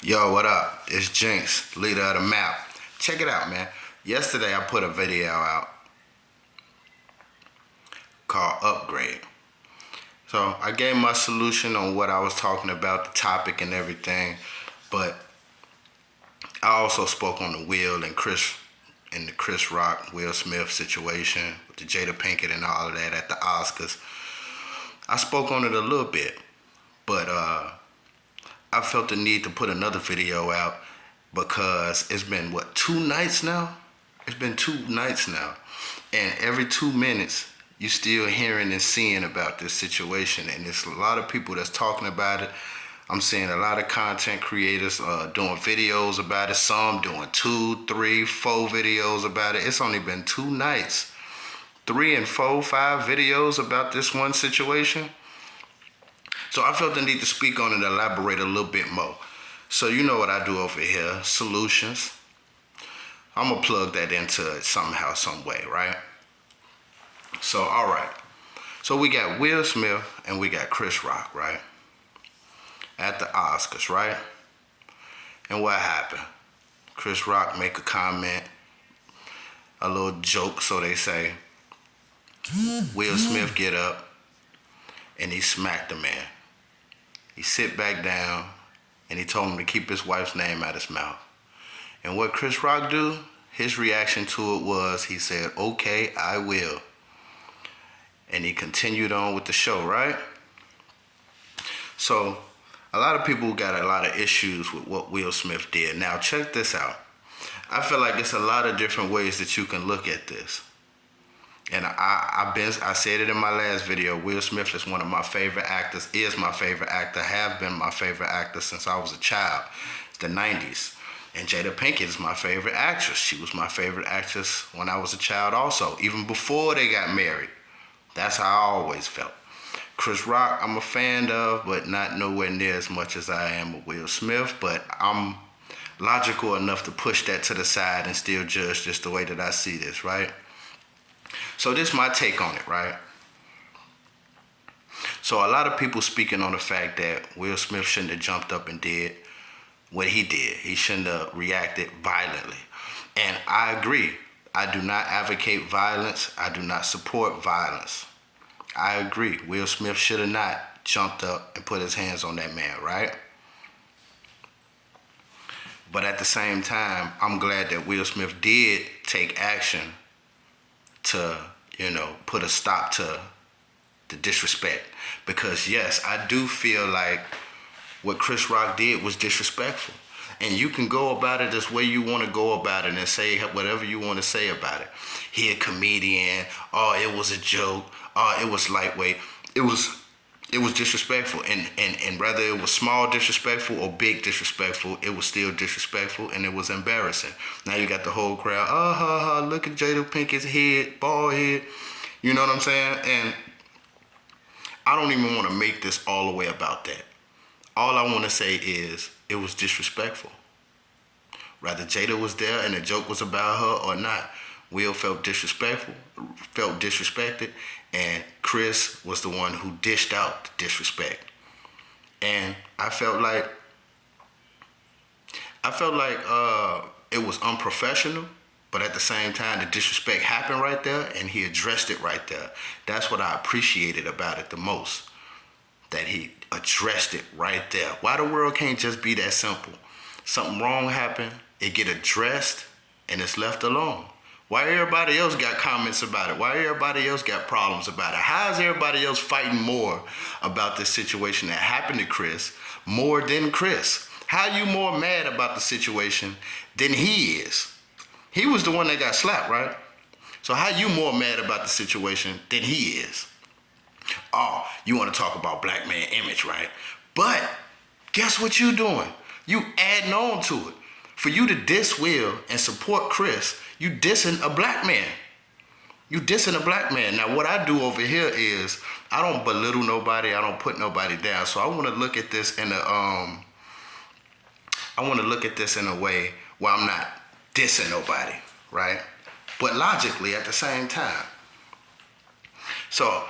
Yo, what up? It's Jinx, leader of the map. Check it out, man. Yesterday I put a video out called Upgrade. So I gave my solution on what I was talking about, the topic and everything, but I also spoke on the Will and the Chris Rock, Will Smith situation with the Jada Pinkett and all of that at the Oscars. I spoke on it a little bit, but I felt the need to put another video out because it's been, 2 nights now? It's been 2 nights now. And every 2 minutes, you still hearing and seeing about this situation. And there's a lot of people that's talking about it. I'm seeing a lot of content creators doing videos about it. Some doing 2, 3, 4 videos about it. It's only been 2 nights. 3 and 4, 5 videos about this one situation. So I felt the need to speak on it and elaborate a little bit more. So you know what I do over here, solutions. I'm gonna plug that into it somehow, some way, right? So, all right. So we got Will Smith and we got Chris Rock, right? At the Oscars, right? And what happened? Chris Rock make a comment, a little joke, so they say. Will Smith get up and he smacked the man. He sit back down and he told him to keep his wife's name out his mouth. And what Chris Rock do? His reaction to it was he said, "Okay, I will." And he continued on with the show, right? So a lot of people got a lot of issues with what Will Smith did. Now check this out. I feel like it's a lot of different ways that you can look at this. And I said it in my last video, Will Smith is one of my favorite actors, is my favorite actor, have been my favorite actor since I was a child, the 90s. And Jada Pinkett is my favorite actress. She was my favorite actress when I was a child also, even before they got married. That's how I always felt. Chris Rock, I'm a fan of, but not nowhere near as much as I am with Will Smith, but I'm logical enough to push that to the side and still judge just the way that I see this, right? So this is my take on it, right? So a lot of people speaking on the fact that Will Smith shouldn't have jumped up and did what he did. He shouldn't have reacted violently. And I agree. I do not advocate violence. I do not support violence. I agree. Will Smith should have not jumped up and put his hands on that man, right? But at the same time, I'm glad that Will Smith did take action to, put a stop to the disrespect. Because yes, I do feel like what Chris Rock did was disrespectful. And you can go about it this way you want to go about it and say whatever you want to say about it. He a comedian, oh, it was a joke, oh, it was lightweight. It was disrespectful. And whether it was small disrespectful or big disrespectful, it was still disrespectful and it was embarrassing. Now you got the whole crowd, look at Jada Pinkett's head, bald head. You know what I'm saying? And I don't even want to make this all the way about that. All I want to say is it was disrespectful. Whether Jada was there and the joke was about her or not, Will felt disrespected, and Chris was the one who dished out the disrespect. And I felt like it was unprofessional, but at the same time, the disrespect happened right there, and he addressed it right there. That's what I appreciated about it the most, that he addressed it right there. Why the world can't just be that simple? Something wrong happened, it get addressed, and it's left alone. Why everybody else got comments about it? Why everybody else got problems about it? How is everybody else fighting more about this situation that happened to Chris more than Chris? How you more mad about the situation than he is? He was the one that got slapped, right? So how you more mad about the situation than he is? Oh, you want to talk about black man image, right? But guess what you doing? You adding on to it. For you to diss Will and support Chris, you dissing a black man. You dissing a black man. Now what I do over here is I don't belittle nobody. I don't put nobody down. So I want to look at this in a way where I'm not dissing nobody, right? But logically at the same time. So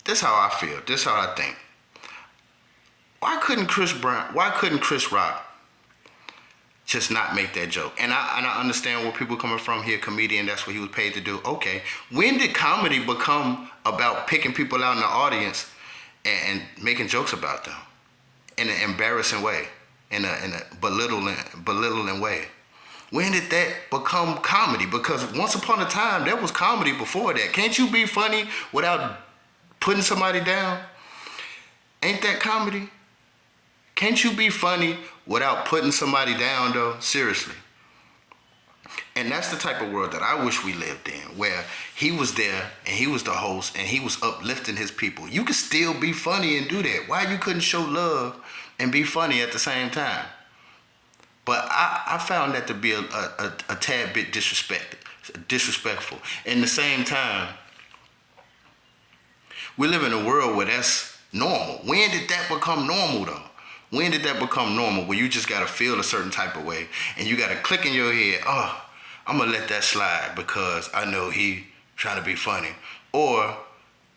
this how I feel. This how I think. Why couldn't Chris Rock just not make that joke. And I understand where people are coming from here. Comedian, that's what he was paid to do. Okay, when did comedy become about picking people out in the audience and making jokes about them in an embarrassing way, in a belittling way? When did that become comedy? Because once upon a time, there was comedy before that. Can't you be funny without putting somebody down? Ain't that comedy? Can't you be funny without putting somebody down, though? Seriously. And that's the type of world that I wish we lived in, where he was there and he was the host and he was uplifting his people. You could still be funny and do that. Why you couldn't show love and be funny at the same time? But I found that to be a tad bit disrespectful. In the same time, we live in a world where that's normal. When did that become normal, though? When did that become normal, where you just got to feel a certain type of way and you got to click in your head, oh, I'm going to let that slide because I know he trying to be funny. Or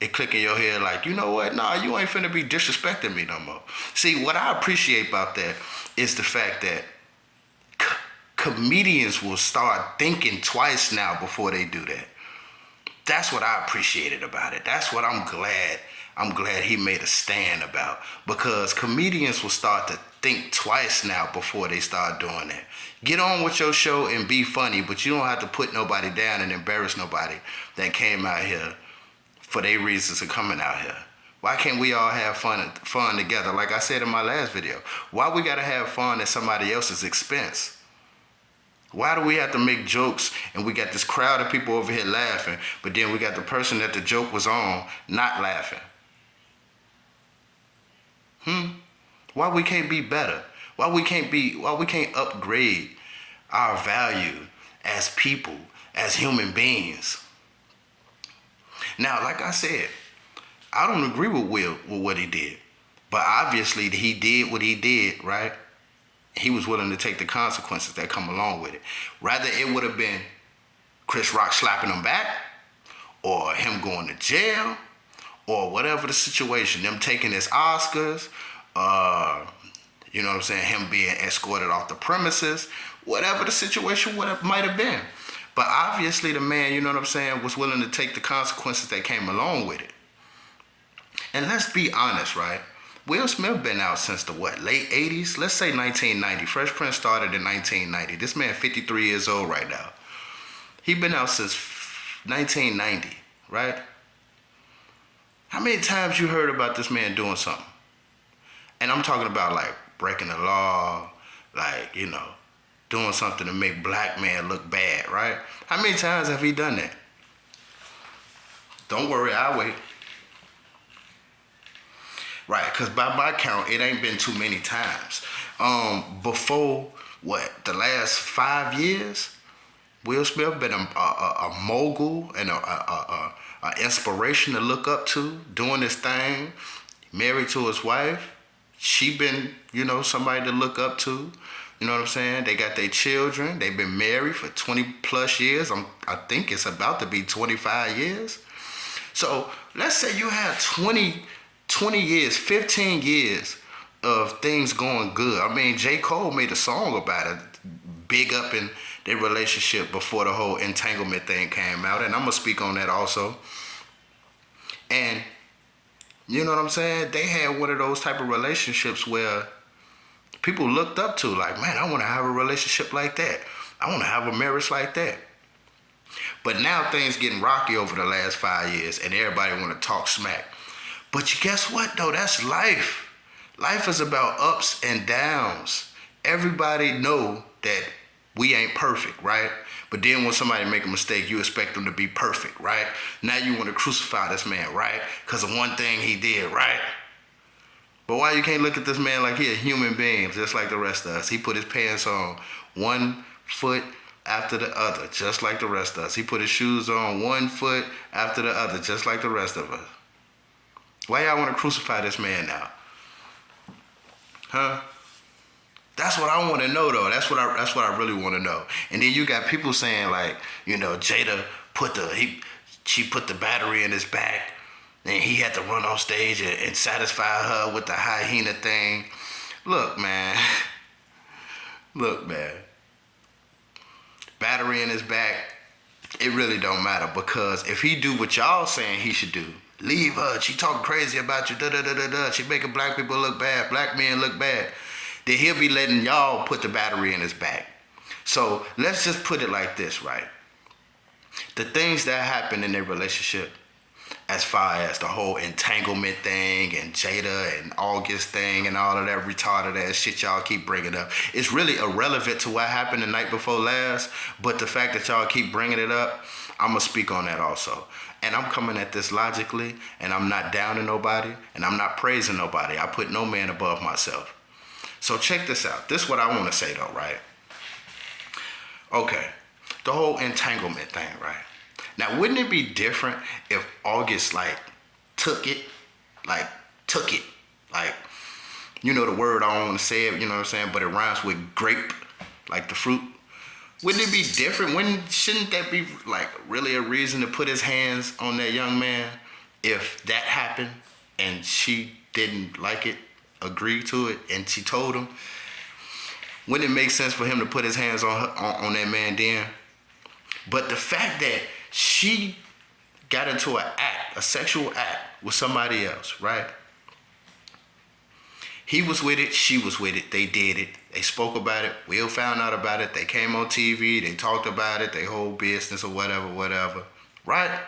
it click in your head like, you know what? Nah, you ain't finna be disrespecting me no more. See, what I appreciate about that is the fact that comedians will start thinking twice now before they do that. That's what I appreciated about it. That's what I'm glad he made a stand about, because comedians will start to think twice now before they start doing that. Get on with your show and be funny, but you don't have to put nobody down and embarrass nobody that came out here for their reasons of coming out here. Why can't we all have fun together? Like I said in my last video, why we gotta have fun at somebody else's expense? Why do we have to make jokes and we got this crowd of people over here laughing, but then we got the person that the joke was on not laughing? Why we can't be better? Why we can't upgrade our value as people, as human beings? Now, like I said, I don't agree with Will with what he did. But obviously he did what he did, right? He was willing to take the consequences that come along with it. Rather it would have been Chris Rock slapping him back, or him going to jail, or whatever the situation, them taking his Oscars, you know what I'm saying, him being escorted off the premises, whatever the situation might have been. But obviously the man, you know what I'm saying, was willing to take the consequences that came along with it. And let's be honest, right? Will Smith been out since the late 80s? Let's say 1990. Fresh Prince started in 1990. This man 53 years old right now. He been out since 1990, right? How many times you heard about this man doing something? And I'm talking about like breaking the law, like, you know, doing something to make black man look bad, right? How many times have he done that? Don't worry, I'll wait. Right, because by my count, it ain't been too many times. Before, the last 5 years, Will Smith been a mogul and a inspiration to look up to, doing his thing, married to his wife. She been, you know, somebody to look up to. You know what I'm saying? They got their children. They've been married for 20 plus years. I think it's about to be 25 years. So let's say you have 20 years, 15 years of things going good. I mean, J. Cole made a song about it, big up in their relationship before the whole entanglement thing came out. And I'm going to speak on that also. And you know what I'm saying? They had one of those type of relationships where people looked up to, like, man, I want to have a relationship like that. I want to have a marriage like that. But now things getting rocky over the last 5 years and everybody want to talk smack. But guess what, though? That's life. Life is about ups and downs. Everybody know that we ain't perfect, right? But then when somebody make a mistake, you expect them to be perfect, right? Now you want to crucify this man, right? Because of one thing he did, right? But why you can't look at this man like he a human being, just like the rest of us? He put his pants on one foot after the other, just like the rest of us. He put his shoes on one foot after the other, just like the rest of us. Why y'all want to crucify this man now? Huh? That's what I want to know, though. That's what I really want to know. And then you got people saying, like, you know, Jada she put the battery in his back, and he had to run on stage and satisfy her with the hyena thing. Look, man, Look, man, battery in his back, it really don't matter, because if he do what y'all saying he should do, leave her, she talking crazy about you, da da da da da, she making black people look bad, black men look bad, then he'll be letting y'all put the battery in his back. So let's just put it like this, right? The things that happen in their relationship, as far as the whole entanglement thing and Jada and August thing and all of that retarded ass shit y'all keep bringing up, it's really irrelevant to what happened the night before last. But the fact that y'all keep bringing it up, I'm gonna speak on that also. And I'm coming at this logically, and I'm not downing nobody, and I'm not praising nobody. I put no man above myself. So check this out. This is what I want to say though, right? Okay, the whole entanglement thing, right? Now, wouldn't it be different if August took it, like you know the word, I don't want to say it, you know what I'm saying, but it rhymes with grape, like the fruit. Wouldn't it be different? Shouldn't that be like really a reason to put his hands on that young man if that happened and she didn't like it, agree to it, and she told him? Wouldn't it make sense for him to put his hands on that man then? But the fact that she got into a sexual act with somebody else, right? He was with it, she was with it, they did it, they spoke about it, Will found out about it, they came on TV, they talked about it, they whole business or whatever, right?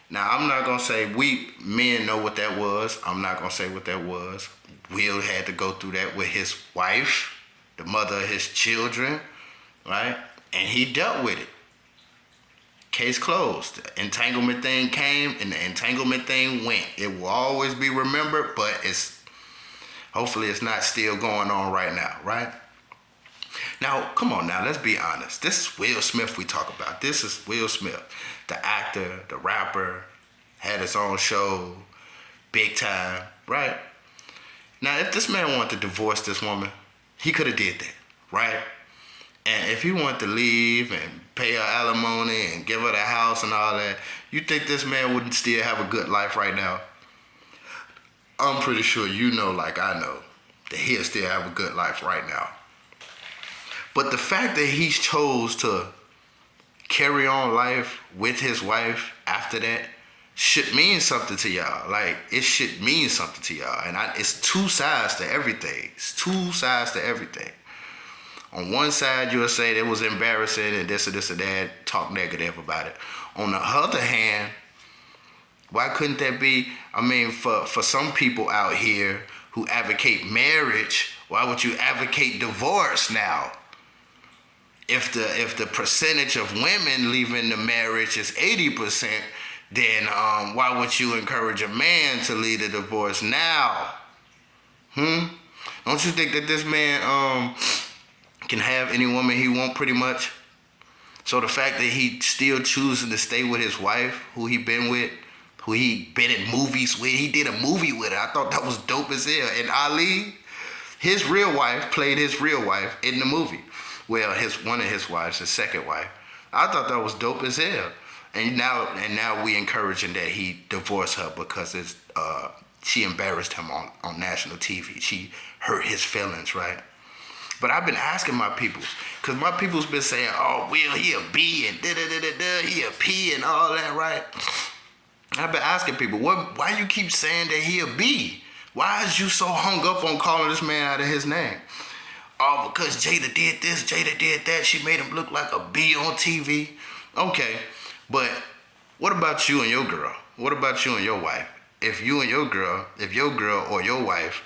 Now, I'm not gonna say we men know what that was. I'm not gonna say what that was. Will had to go through that with his wife, the mother of his children, right? And he dealt with it. Case closed. The entanglement thing came and the entanglement thing went. It will always be remembered, but hopefully it's not still going on right now, right? Now, come on now, let's be honest. This is Will Smith we talk about. This is Will Smith, the actor, the rapper, had his own show, big time, right? Now, if this man wanted to divorce this woman, he could have did that, right? And if he wanted to leave and pay her alimony and give her the house and all that, you think this man wouldn't still have a good life right now? I'm pretty sure you know, like I know, that he'll still have a good life right now. But the fact that he chose to carry on life with his wife after that should mean something to y'all. Like, it should mean something to y'all. And it's two sides to everything. It's two sides to everything. On one side, you'll say it was embarrassing and this or that, talk negative about it. On the other hand, why couldn't that be, I mean, for some people out here who advocate marriage, why would you advocate divorce now? If the percentage of women leaving the marriage is 80%, then why would you encourage a man to lead a divorce now? Don't you think that this man can have any woman he want pretty much? So the fact that he still choosing to stay with his wife, who he been with, who he been in movies with, he did a movie with her. I thought that was dope as hell. And Ali, his real wife, played his real wife in the movie. Well, one of his wives, his second wife. I thought that was dope as hell. And now we encouraging that he divorce her because she embarrassed him on national TV. She hurt his feelings, right? But I've been asking my peoples, because my peoples been saying, oh, Will, he a B and da-da-da-da-da, he a P and all that, right? I've been asking people, why you keep saying that he a B? Why is you so hung up on calling this man out of his name? Oh, because Jada did this, Jada did that. She made him look like a B on TV. Okay, but what about you and your girl? What about you and your wife? If your girl or your wife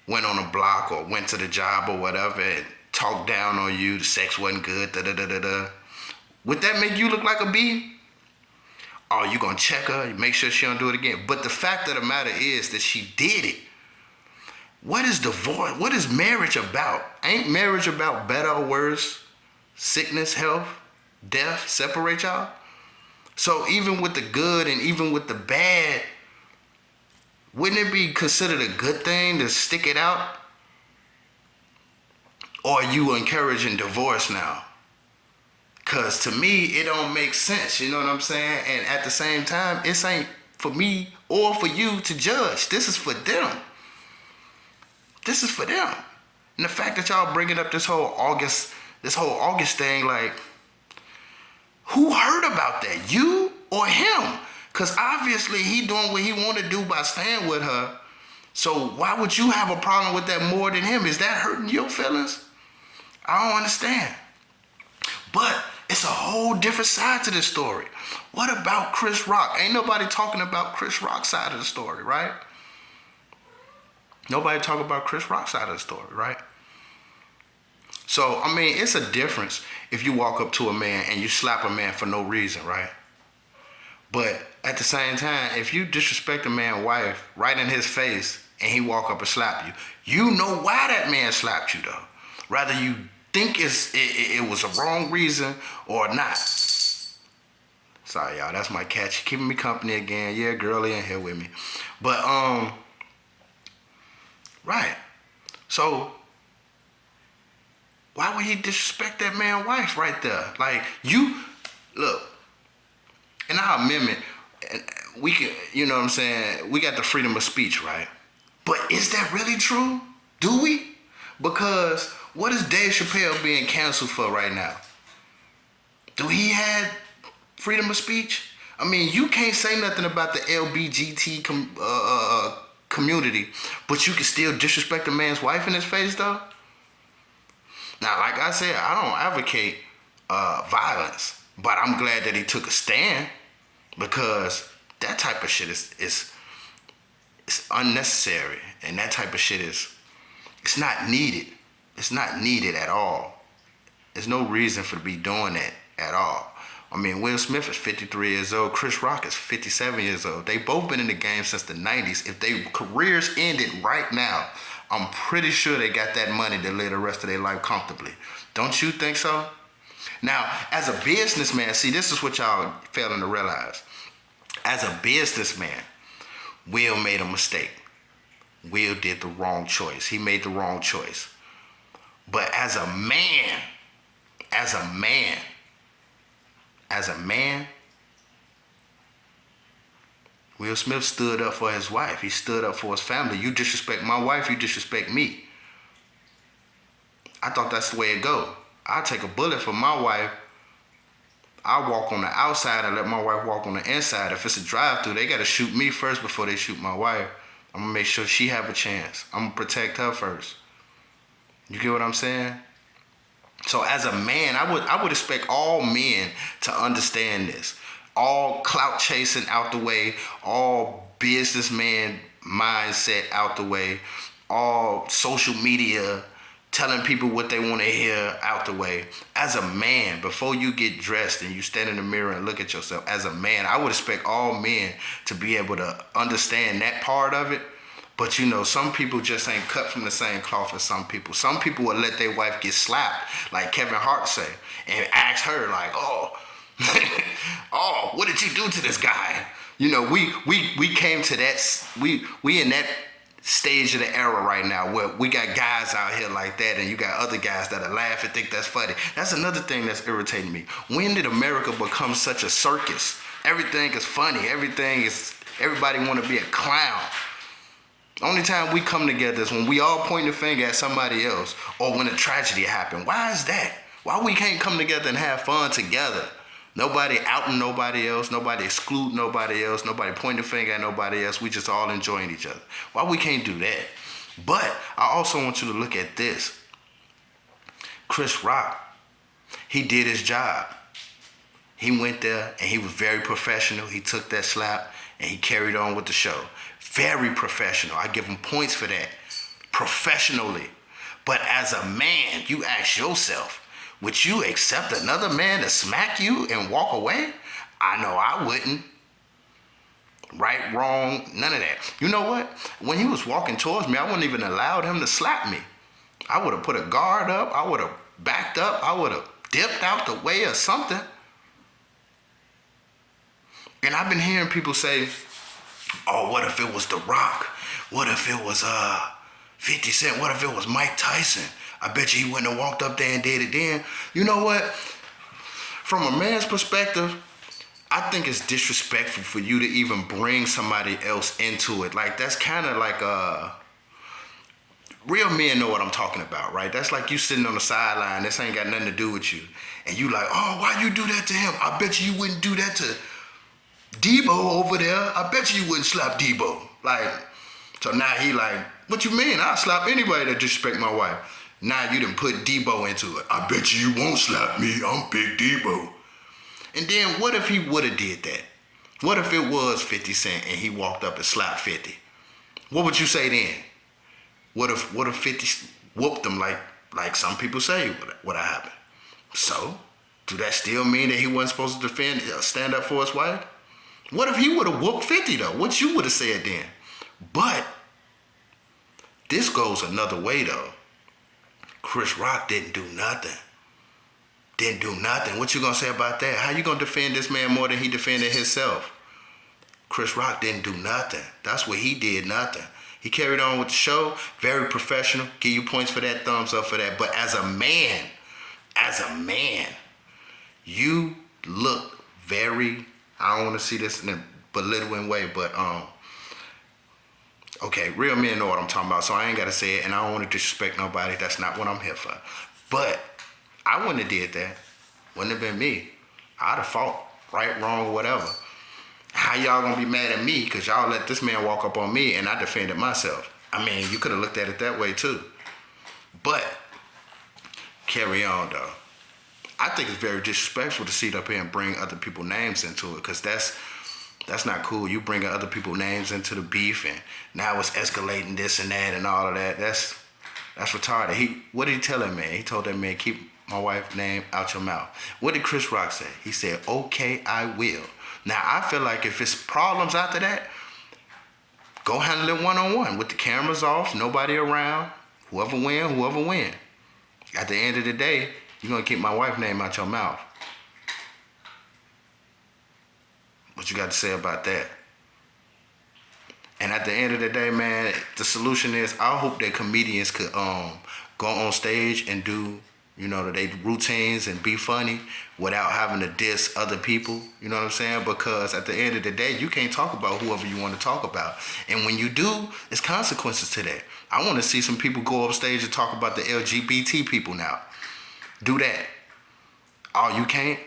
went on a block or went to the job or whatever and talked down on you, the sex wasn't good, da-da-da-da-da, would that make you look like a B? Or you gonna check her, make sure she don't do it again? But the fact of the matter is that she did it. What is divorce? What is marriage about? Ain't marriage about better or worse? Sickness, health, death, separate y'all? So even with the good and even with the bad, wouldn't it be considered a good thing to stick it out? Or are you encouraging divorce now? Because to me, it don't make sense, you know what I'm saying? And at the same time, it ain't for me or for you to judge. This is for them. This is for them. And the fact that y'all bringing up this whole August thing, like, who heard about that? You or him? Because obviously he doing what he want to do by staying with her. So why would you have a problem with that more than him? Is that hurting your feelings? I don't understand. But it's a whole different side to this story. What about Chris Rock? Ain't nobody talking about Chris Rock's side of the story, right? Nobody talking about Chris Rock's side of the story, right? So, I mean, it's a difference if you walk up to a man and you slap a man for no reason, right? But at the same time, if you disrespect a man's wife right in his face and he walk up and slap you, you know why that man slapped you, though. Rather you think it was a wrong reason or not. Sorry, y'all, that's my cat. She keeping me company again. Yeah, girlie in here with me. But, right. So, why would he disrespect that man's wife right there? Like, you, look, in our amendment, we can, you know what I'm saying, we got the freedom of speech, right? But is that really true? Do we? Because what is Dave Chappelle being canceled for right now? Do he have freedom of speech? I mean, you can't say nothing about the LBGT community, but you can still disrespect a man's wife in his face, though? Now, like I said, I don't advocate violence, but I'm glad that he took a stand, because that type of shit is unnecessary, and that type of shit it's not needed. It's not needed at all. There's no reason for to be doing that at all. I mean, Will Smith is 53 years old. Chris Rock is 57 years old. They both been in the game since the 90s. If their careers ended right now, I'm pretty sure they got that money to live the rest of their life comfortably. Don't you think so? Now, as a businessman, see, this is what y'all failing to realize. As a businessman, Will made a mistake. Will did the wrong choice. He made the wrong choice. But as a man, Will Smith stood up for his wife. He stood up for his family. You disrespect my wife, you disrespect me. I thought that's the way it go. I take a bullet for my wife. I walk on the outside and let my wife walk on the inside. If it's a drive-through, they got to shoot me first before they shoot my wife. I'm going to make sure she have a chance. I'm going to protect her first. You get what I'm saying? So as a man, I would expect all men to understand this. All clout chasing out the way, all businessman mindset out the way, all social media telling people what they want to hear out the way. As a man, before you get dressed and you stand in the mirror and look at yourself, as a man, I would expect all men to be able to understand that part of it. But you know, some people just ain't cut from the same cloth as some people. Some people will let their wife get slapped, like Kevin Hart say, and ask her like, oh, oh, what did you do to this guy? You know, we came to that, we in that stage of the era right now where we got guys out here like that, and you got other guys that laugh and think that's funny. That's another thing that's irritating me. When did America become such a circus? Everything is funny. Everybody want to be a clown. The only time we come together is when we all point the finger at somebody else, or when a tragedy happened. Why is that? Why we can't come together and have fun together? Nobody outing nobody else, nobody excluding nobody else, nobody pointing the finger at nobody else. We just all enjoying each other. Why we can't do that? But I also want you to look at this. Chris Rock, he did his job. He went there and he was very professional. He took that slap and he carried on with the show. Very professional. I give him points for that. Professionally. But as a man, you ask yourself, would you accept another man to smack you and walk away? I know I wouldn't. Right, wrong, none of that. You know what? When he was walking towards me, I wouldn't even allowed him to slap me. I would have put a guard up. I would have backed up. I would have dipped out the way or something. And I've been hearing people say, oh, what if it was The Rock? What if it was 50 Cent? What if it was Mike Tyson? I bet you he wouldn't have walked up there and did it then. You know what? From a man's perspective, I think it's disrespectful for you to even bring somebody else into it. Like, that's kind of like real men know what I'm talking about, right? That's like you sitting on the sideline. This ain't got nothing to do with you. And you like, oh, why you do that to him? I bet you wouldn't do that to Debo over there. I bet you wouldn't slap Debo. Like, so now he like, what you mean? I'll slap anybody that disrespect my wife. Now you done put Debo into it. I bet you won't slap me. I'm Big Debo. And then what if he would have did that? What if it was 50 Cent and he walked up and slapped 50? What would you say then? What if 50 whooped him like some people say would have happened? So, do that still mean that he wasn't supposed to stand up for his wife? What if he would have whooped 50 though? What you would have said then? But this goes another way though. Chris Rock didn't do nothing. Didn't do nothing. What you gonna say about that? How you gonna defend this man more than he defended himself? Chris Rock didn't do nothing. That's what he did, nothing. He carried on with the show, very professional. Give you points for that, thumbs up for that. But as a man, you look very, I don't want to see this in a belittling way, but okay, real men know what I'm talking about, so I ain't got to say it, and I don't want to disrespect nobody. That's not what I'm here for. But I wouldn't have did that. Wouldn't have been me. I'd have fought, right, wrong, whatever. How y'all gonna be mad at me because y'all let this man walk up on me and I defended myself? I mean, you could have looked at it that way too. But, carry on though. I think it's very disrespectful to sit up here and bring other people's names into it because that's not cool. You bringing other people's names into the beef and now it's escalating this and that and all of that. That's retarded. What did he tell that man? He told that man, keep my wife's name out your mouth. What did Chris Rock say? He said, okay, I will. Now, I feel like if it's problems after that, go handle it one-on-one with the cameras off, nobody around, whoever win. At the end of the day, you're going to keep my wife's name out your mouth. What you got to say about that? And at the end of the day, man, the solution is I hope that comedians could go on stage and do, they routines and be funny without having to diss other people. You know what I'm saying? Because at the end of the day, you can't talk about whoever you want to talk about. And when you do, there's consequences to that. I want to see some people go up stage and talk about the LGBT people now. Do that. Oh, you can't?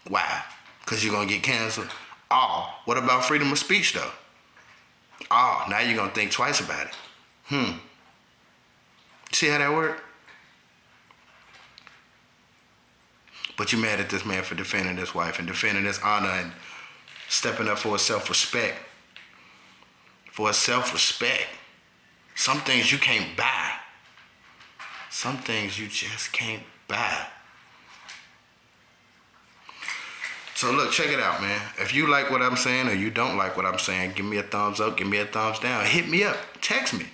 Why? Because you're going to get canceled? Oh, what about freedom of speech though? Oh, now you're going to think twice about it. See how that works? But you mad at this man for defending his wife and defending his honor and stepping up for his self-respect. For his self-respect. Some things you can't buy. Some things you just can't buy. So look, check it out, man. If you like what I'm saying or you don't like what I'm saying, give me a thumbs up, give me a thumbs down. Hit me up, text me,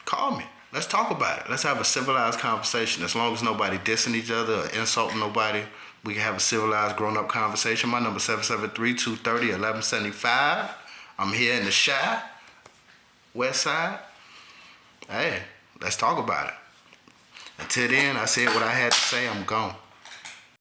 call me. Let's talk about it. Let's have a civilized conversation. As long as nobody dissing each other or insulting nobody, we can have a civilized, grown-up conversation. My number is 773-230-1175. I'm here in the Chi, West Side. Hey, let's talk about it. Until then, I said what I had to say. I'm gone.